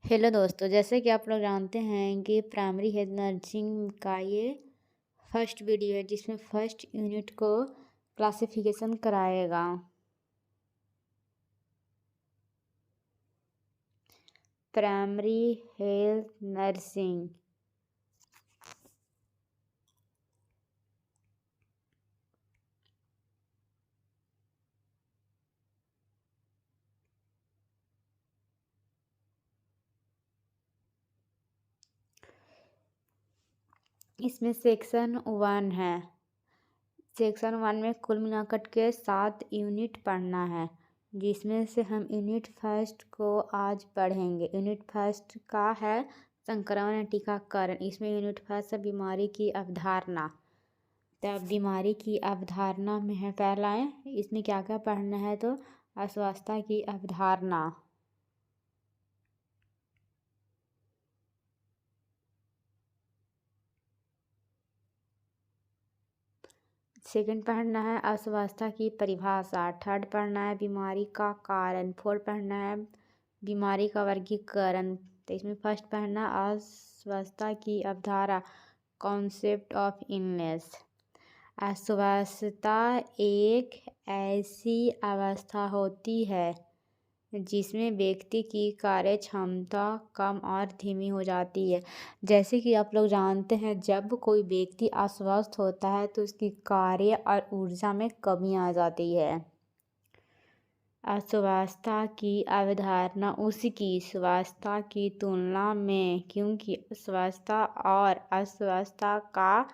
Hello दोस्तों, जैसे कि आप लोग जानते हैं कि प्राइमरी हेल्थ नर्सिंग का ये फर्स्ट वीडियो है जिसमें फर्स्ट यूनिट को क्लासिफिकेशन कराएगा। प्राइमरी हेल्थ नर्सिंग इसमें सेक्शन 1 है। सेक्शन 1 में कुल मिलाकर के 7 यूनिट पढ़ना है, जिसमें से हम यूनिट फर्स्ट को आज पढ़ेंगे। यूनिट फर्स्ट का है संक्रमण या टीकाकरण। इसमें यूनिट फर्स्ट है बीमारी की अवधारणा। तब बीमारी की अवधारणा में है पहला है, इसमें क्या क्या पढ़ना है तो अस्वस्थता की अवधारणा। सेकंड पढ़ना है अस्वस्थता की परिभाषा। थर्ड पढ़ना है बीमारी का कारण। फोर्थ पढ़ना है बीमारी का वर्गीकरण। तो इसमें फर्स्ट पढ़ना अस्वस्थता की अवधारणा, कॉन्सेप्ट ऑफ इलनेस। अस्वस्थता एक ऐसी अवस्था होती है जिसमें व्यक्ति की कार्य क्षमता कम और धीमी हो जाती है। जैसे कि आप लोग जानते हैं, जब कोई व्यक्ति अस्वस्थ होता है तो उसकी कार्य और ऊर्जा में कमी आ जाती है। अस्वस्थता की अवधारणा उसकी स्वास्थ्य की तुलना में, क्योंकि अस्वस्थता और अस्वस्थता का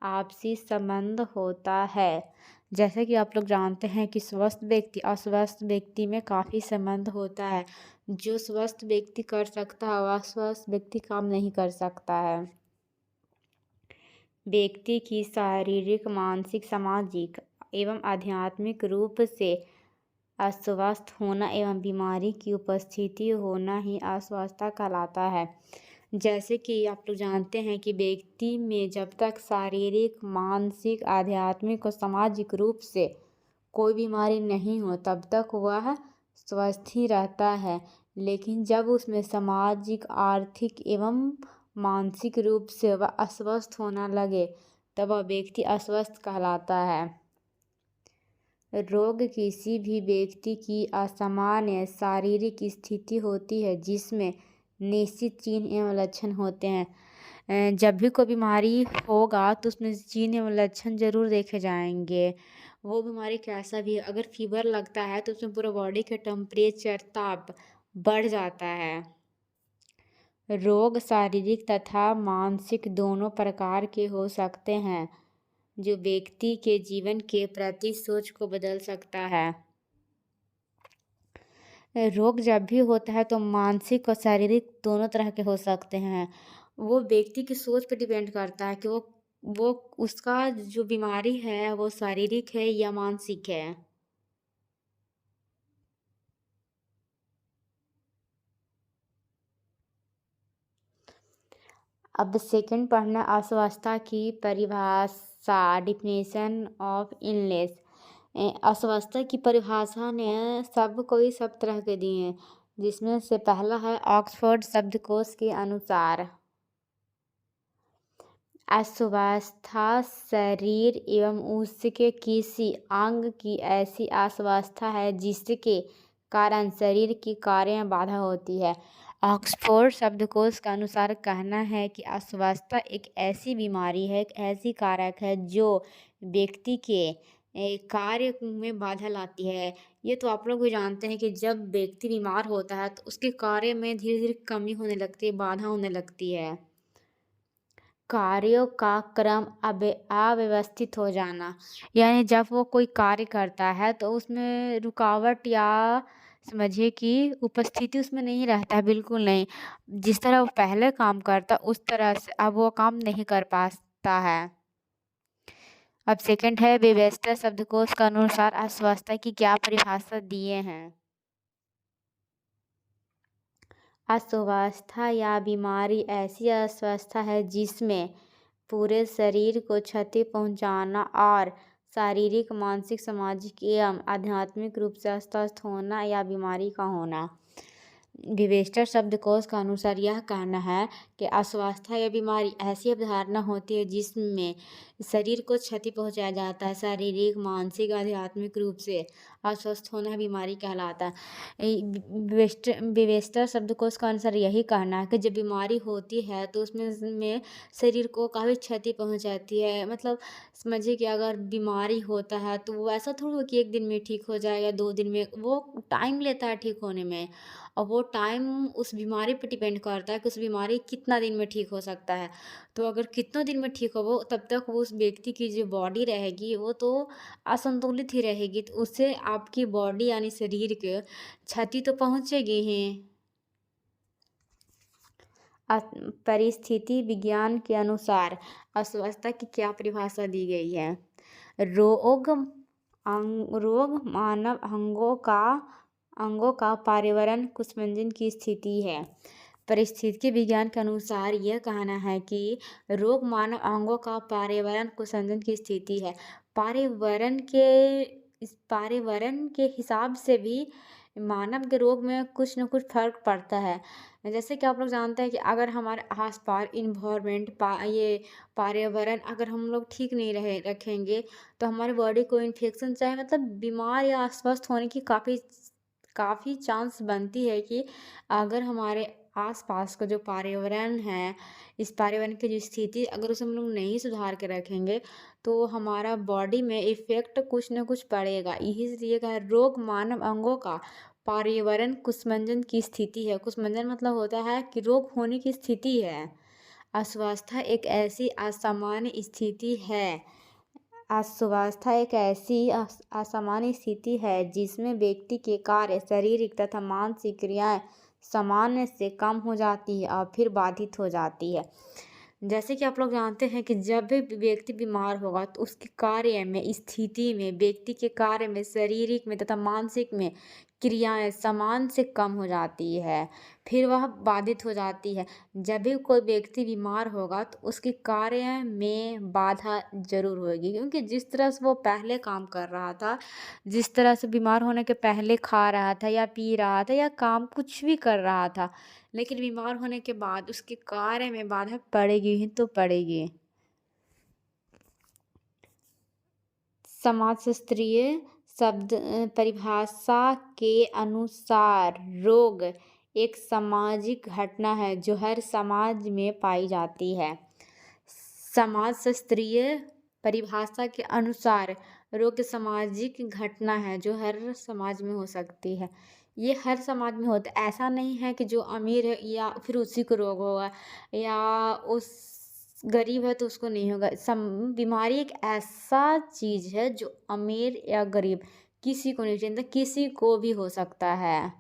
आपसी संबंध होता है। जैसे कि आप लोग जानते हैं कि स्वस्थ व्यक्ति अस्वस्थ व्यक्ति में काफ़ी संबंध होता है। जो स्वस्थ व्यक्ति कर सकता है वह अस्वस्थ व्यक्ति काम नहीं कर सकता है। व्यक्ति की शारीरिक, मानसिक, सामाजिक एवं आध्यात्मिक रूप से अस्वस्थ होना एवं बीमारी की उपस्थिति होना ही अस्वस्थता कहलाता है। जैसे कि आप लोग जानते हैं कि व्यक्ति में जब तक शारीरिक, मानसिक, आध्यात्मिक और सामाजिक रूप से कोई बीमारी नहीं हो तब तक वह स्वस्थ ही रहता है। लेकिन जब उसमें सामाजिक, आर्थिक एवं मानसिक रूप से वह अस्वस्थ होना लगे तब वह व्यक्ति अस्वस्थ कहलाता है। रोग किसी भी व्यक्ति की असामान्य शारीरिक स्थिति होती है जिसमें निश्चित चिन्ह एवं लक्षण होते हैं। जब भी कोई बीमारी होगा तो उसमें चिन्ह एवं लक्षण जरूर देखे जाएंगे। वो बीमारी कैसा भी, अगर फीवर लगता है तो उसमें पूरा बॉडी का टेम्परेचर, ताप बढ़ जाता है। रोग शारीरिक तथा मानसिक दोनों प्रकार के हो सकते हैं, जो व्यक्ति के जीवन के प्रति सोच को बदल सकता है। रोग जब भी होता है तो मानसिक और शारीरिक दोनों तरह के हो सकते हैं। वो व्यक्ति की सोच पर डिपेंड करता है कि वो उसका जो बीमारी है वो शारीरिक है या मानसिक है। अब सेकंड पढ़ना अस्वस्थता की परिभाषा, डिफिनेशन ऑफ इलनेस। अस्वस्थता की परिभाषा ने सब तरह के दिए हैं, जिसमें से पहला है ऑक्सफोर्ड शब्दकोश के अनुसार, अस्वस्थता शरीर एवं उसके किसी अंग की ऐसी अस्वस्थता है जिसके कारण शरीर की कार्य में बाधा होती है। ऑक्सफोर्ड शब्दकोश के अनुसार कहना है कि अस्वस्थता एक ऐसी बीमारी है, एक ऐसी कारक है जो व्यक्ति के कार्य में बाधा लाती है। ये तो आप लोग भी जानते हैं कि जब व्यक्ति बीमार होता है तो उसके कार्य में धीरे धीरे कमी होने लगती है, बाधा होने लगती है। कार्यों का क्रम अव्यवस्थित हो जाना, यानी जब वो कोई कार्य करता है तो उसमें रुकावट या समझिए कि उपस्थिति उसमें नहीं रहता है, बिल्कुल नहीं। जिस तरह वो पहले काम करता उस तरह से अब वो काम नहीं कर पाता है। अब सेकंड है वेबस्टर शब्दकोश के अनुसार अस्वस्थता की क्या परिभाषा दिए हैं। अस्वस्थता या बीमारी ऐसी अस्वस्थता है जिसमें पूरे शरीर को क्षति पहुंचाना और शारीरिक, मानसिक, सामाजिक एवं आध्यात्मिक रूप से अस्वस्थ होना या बीमारी का होना। विवेस्टर शब्दकोश का अनुसार यह कहना है कि अस्वस्थता या बीमारी ऐसी अवधारणा होती है जिसमें शरीर को क्षति पहुंचाया जाता है। शारीरिक, मानसिक, आध्यात्मिक रूप से अस्वस्थ होना बीमारी कहलाता है। विवेस्टर शब्दकोश का अनुसार यही कहना है कि जब बीमारी होती है तो उसमें शरीर को काफ़ी क्षति पहुंचाती है। मतलब समझिए कि अगर बीमारी होता है तो वो ऐसा थोड़ा हो कि एक दिन में ठीक हो जाए या 2 दिन में, वो टाइम लेता है ठीक होने में। और वो टाइम उस बीमारी पे डिपेंड करता है कि उस बीमारी कितना दिन में ठीक हो सकता है। तो अगर कितनों दिन में ठीक हो वो, तब तक वो उस व्यक्ति की जो बॉडी रहेगी वो तो असंतुलित ही रहेगी, तो उससे आपकी बॉडी यानी शरीर के क्षति तो पहुंचेगी ही। परिस्थिति विज्ञान के अनुसार अस्वस्थता की क्या परिभाषा दी गई है? रोग मानव अंगों का पर्यावरण कुसंजन की स्थिति है। परिस्थिति विज्ञान के अनुसार यह कहना है कि रोग मानव अंगों का पर्यावरण कुसंजन की स्थिति है। पर्यावरण के हिसाब से भी मानव के रोग में कुछ न कुछ फर्क पड़ता है। जैसे कि आप लोग जानते हैं कि अगर हमारे आसपास इन्वायरमेंट ये पर्यावरण अगर हम लोग ठीक नहीं रखेंगे तो हमारी बॉडी को इन्फेक्शन, चाहे मतलब बीमार या अस्वस्थ होने की काफ़ी चांस बनती है कि अगर हमारे आसपास का जो पर्यावरण है, इस पर्यावरण की जो स्थिति अगर उसे हम लोग नहीं सुधार के रखेंगे तो हमारा बॉडी में इफेक्ट कुछ न कुछ पड़ेगा। इसलिए कहा रोग मानव अंगों का पर्यावरण कुसंजन की स्थिति है। कुसंजन मतलब होता है कि रोग होने की स्थिति है। अस्वस्थता एक ऐसी असामान्य स्थिति है। अस्वस्थता एक ऐसी असामान्य स्थिति है जिसमें व्यक्ति के कार्य, शारीरिक तथा मानसिक क्रियाएं सामान्य से कम हो जाती है और फिर बाधित हो जाती है। जैसे कि आप लोग जानते हैं कि जब भी व्यक्ति बीमार होगा तो उसके कार्य में, स्थिति में, व्यक्ति के कार्य में, शारीरिक में तथा मानसिक में क्रियाएं समान से कम हो जाती है, फिर वह बाधित हो जाती है। जब भी कोई व्यक्ति बीमार होगा तो उसके कार्य में बाधा जरूर होगी, क्योंकि जिस तरह से वो पहले काम कर रहा था, जिस तरह से बीमार होने के पहले खा रहा था या पी रहा था या काम कुछ भी कर रहा था, लेकिन बीमार होने के बाद उसके कार्य में बाधा पड़ेगी ही तो पड़ेगी। समाजशास्त्रीय शब्द परिभाषा के अनुसार रोग एक सामाजिक घटना है जो हर समाज में पाई जाती है। समाजशास्त्रीय परिभाषा के अनुसार रोग सामाजिक घटना है जो हर समाज में हो सकती है। ये हर समाज में होता है। ऐसा नहीं है कि जो अमीर है या फिर उसी को रोग होगा या उस गरीब है तो उसको नहीं होगा। बीमारी एक ऐसा चीज़ है जो अमीर या गरीब किसी को नहीं चिंता, किसी को भी हो सकता है।